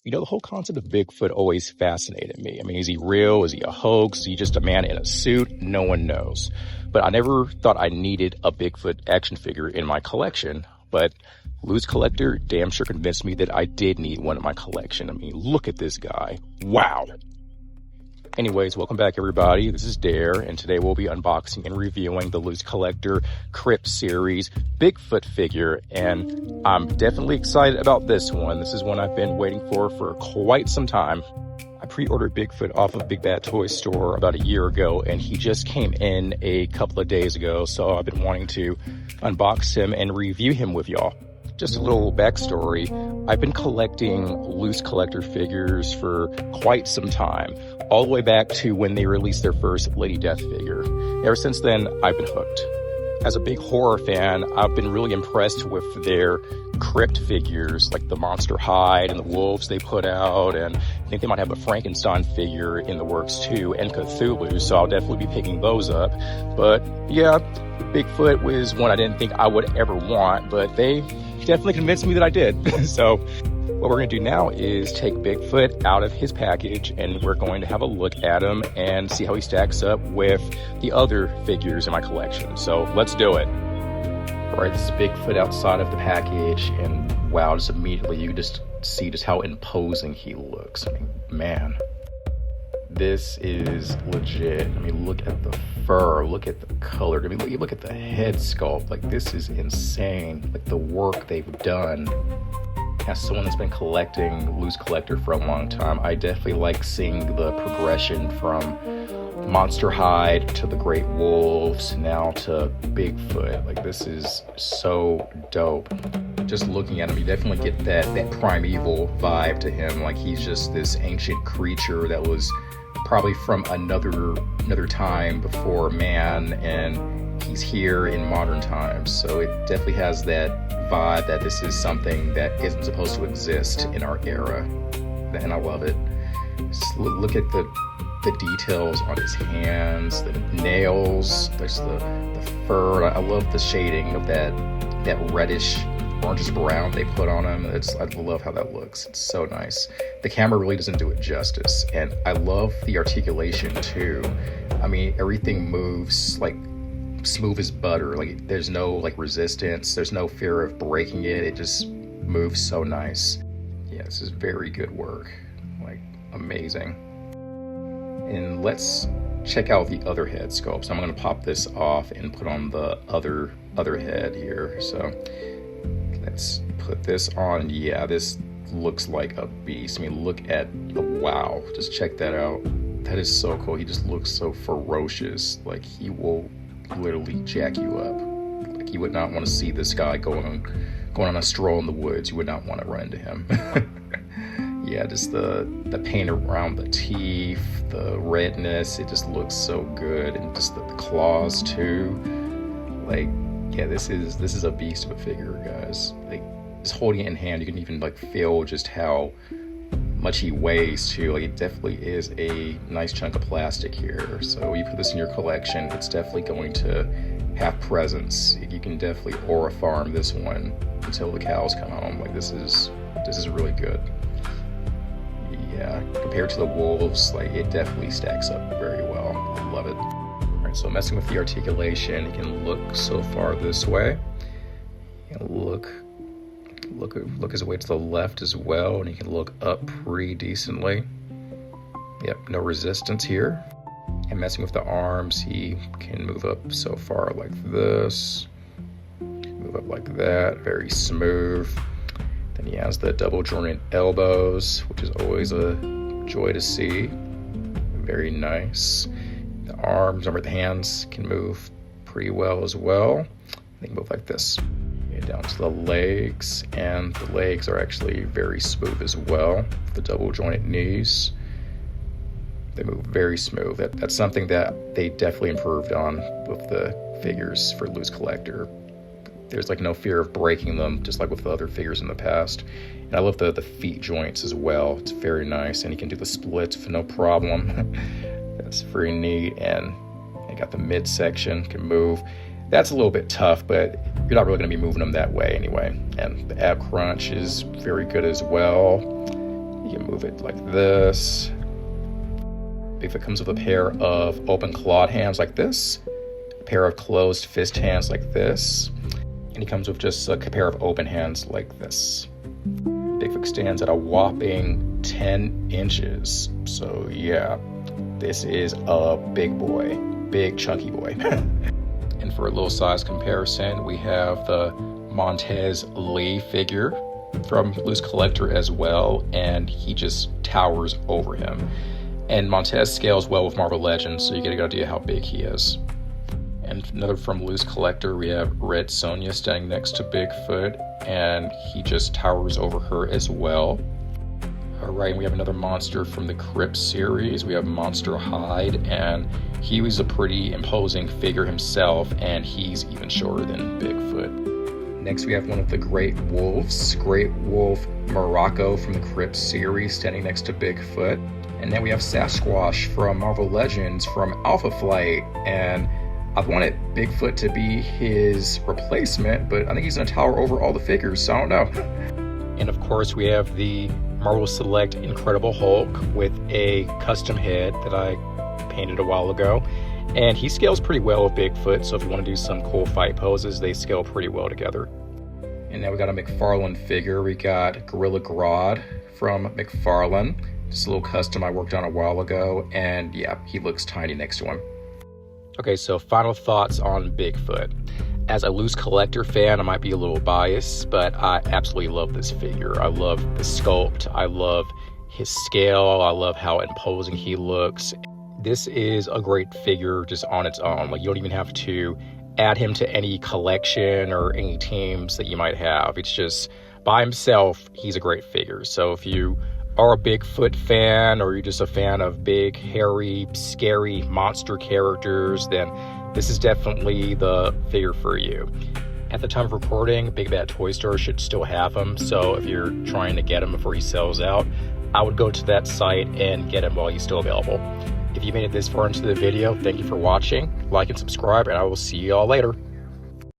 You know, the whole concept of Bigfoot always fascinated me. I mean, is he real? Is he a hoax? Is he just a man in a suit? No one knows. But I never thought I needed a Bigfoot action figure in my collection. But Loosecollector damn sure convinced me that I did need one in my collection. I mean, look at this guy. Wow. Anyways, welcome back everybody. This is Dare, and today we'll be unboxing and reviewing the Loosecollector Crypt series Bigfoot figure, and I'm definitely excited about this one. This is one I've been waiting for quite some time. I pre-ordered Bigfoot off of Big Bad Toy Store about a year ago, and he just came in a couple of days ago, so I've been wanting to unbox him and review him with y'all. Just a little backstory, I've been collecting Loosecollector figures for quite some time, all the way back to when they released their first Lady Death figure. Ever since then, I've been hooked. As a big horror fan, I've been really impressed with their Crypt figures, like the monster hide and the wolves they put out, and I think they might have a Frankenstein figure in the works too, and Cthulhu, so I'll definitely be picking those up. But yeah, Bigfoot was one I didn't think I would ever want, but they definitely convinced me that I did. So what we're going to do now is take Bigfoot out of his package, and we're going to have a look at him and see how he stacks up with the other figures in my collection. So let's do it. All right, this is Bigfoot outside of the package, and wow, just immediately you just see just how imposing he looks. I mean, man, this is legit. I mean, look at the fur, look at the color. I mean, look at the head sculpt. Like, this is insane. Like, the work they've done. As someone that's been collecting Loosecollector for a long time, I definitely like seeing the progression from monster hide to the great wolves, now to Bigfoot. Like, this is so dope. Just looking at him, you definitely get that primeval vibe to him. Like, he's just this ancient creature that was probably from another time before man, and he's here in modern times. So it definitely has that vibe that this is something that isn't supposed to exist in our era, and I love it. Just look at the details on his hands, the nails, there's the fur. I love the shading of that reddish orangish brown they put on him. I love how that looks. It's so nice. The camera really doesn't do it justice, and I love the articulation too. I mean, everything moves like smooth as butter. Like, there's no like resistance, there's no fear of breaking it. It just moves so nice. Yeah, this is very good work. Like, amazing. And let's check out the other head sculpts. I'm going to pop this off and put on the other head here. So let's put this on. Yeah, this looks like a beast. I mean, look at the wow. Just check that out. That is so cool. He just looks so ferocious. Like, he will literally jack you up. Like, you would not want to see this guy going on a stroll in the woods. You would not want to run into him. Yeah, just the paint around the teeth, the redness, it just looks so good. And just the claws too. Like, yeah, this is a beast of a figure, guys. Like, just holding it in hand, you can even like feel just how much he weighs too. Like, it definitely is a nice chunk of plastic here. So you put this in your collection, it's definitely going to have presence. You can definitely aura farm this one until the cows come home. Like, this is really good. Yeah, compared to the wolves, like, it definitely stacks up very well. I love it. All right, so messing with the articulation, you can look so far this way. You can look his way to the left as well, and you can look up pretty decently. Yep, no resistance here. And messing with the arms, he can move up so far like this, move up like that, very smooth. Then he has the double jointed elbows, which is always a joy to see. Very nice. The arms, the hands can move pretty well as well. They can move like this. Down to the legs, and the legs are actually very smooth as well. The double jointed knees, they move very smooth. That's something that they definitely improved on with the figures for Loosecollector. There's like no fear of breaking them, just like with the other figures in the past. And I love the feet joints as well. It's very nice, and you can do the splits with no problem. That's very neat. And you got the midsection can move. That's a little bit tough, but you're not really going to be moving them that way anyway. And the ab crunch is very good as well. You move it like this. Bigfoot comes with a pair of open clawed hands like this, a pair of closed fist hands like this, and he comes with just a pair of open hands like this. Bigfoot stands at a whopping 10 inches. So yeah, this is a big boy, big chunky boy. And for a little size comparison, we have the Montez Lee figure from Loosecollector as well, and he just towers over him. And Montez scales well with Marvel Legends, so you get a good idea how big he is. And another from Loosecollector, we have Red Sonja standing next to Bigfoot, and he just towers over her as well. Alright, we have another monster from the Crypt series. We have Monster Hyde, and he was a pretty imposing figure himself, and he's even shorter than Bigfoot. Next, we have one of the Great Wolves, Great Wolf Morocco from the Crypt series, standing next to Bigfoot. And then we have Sasquatch from Marvel Legends from Alpha Flight, and I've wanted Bigfoot to be his replacement, but I think he's going to tower over all the figures, so I don't know. And of course, we have the Marvel Select Incredible Hulk with a custom head that I painted a while ago. And he scales pretty well with Bigfoot, so if you want to do some cool fight poses, they scale pretty well together. And now we got a McFarlane figure. We got Gorilla Grodd from McFarlane. Just a little custom I worked on a while ago, and yeah, he looks tiny next to him. Okay, so final thoughts on Bigfoot. As a Loosecollector fan, I might be a little biased, but I absolutely love this figure. I love the sculpt, I love his scale, I love how imposing he looks. This is a great figure just on its own. Like, you don't even have to add him to any collection or any teams that you might have. It's just, by himself, he's a great figure. So if you are a Bigfoot fan, or you're just a fan of big, hairy, scary monster characters, then this is definitely the figure for you. At the time of recording, Big Bad Toy Store should still have him, so if you're trying to get him before he sells out, I would go to that site and get him while he's still available. If you made it this far into the video, thank you for watching. Like and subscribe, and I will see you all later.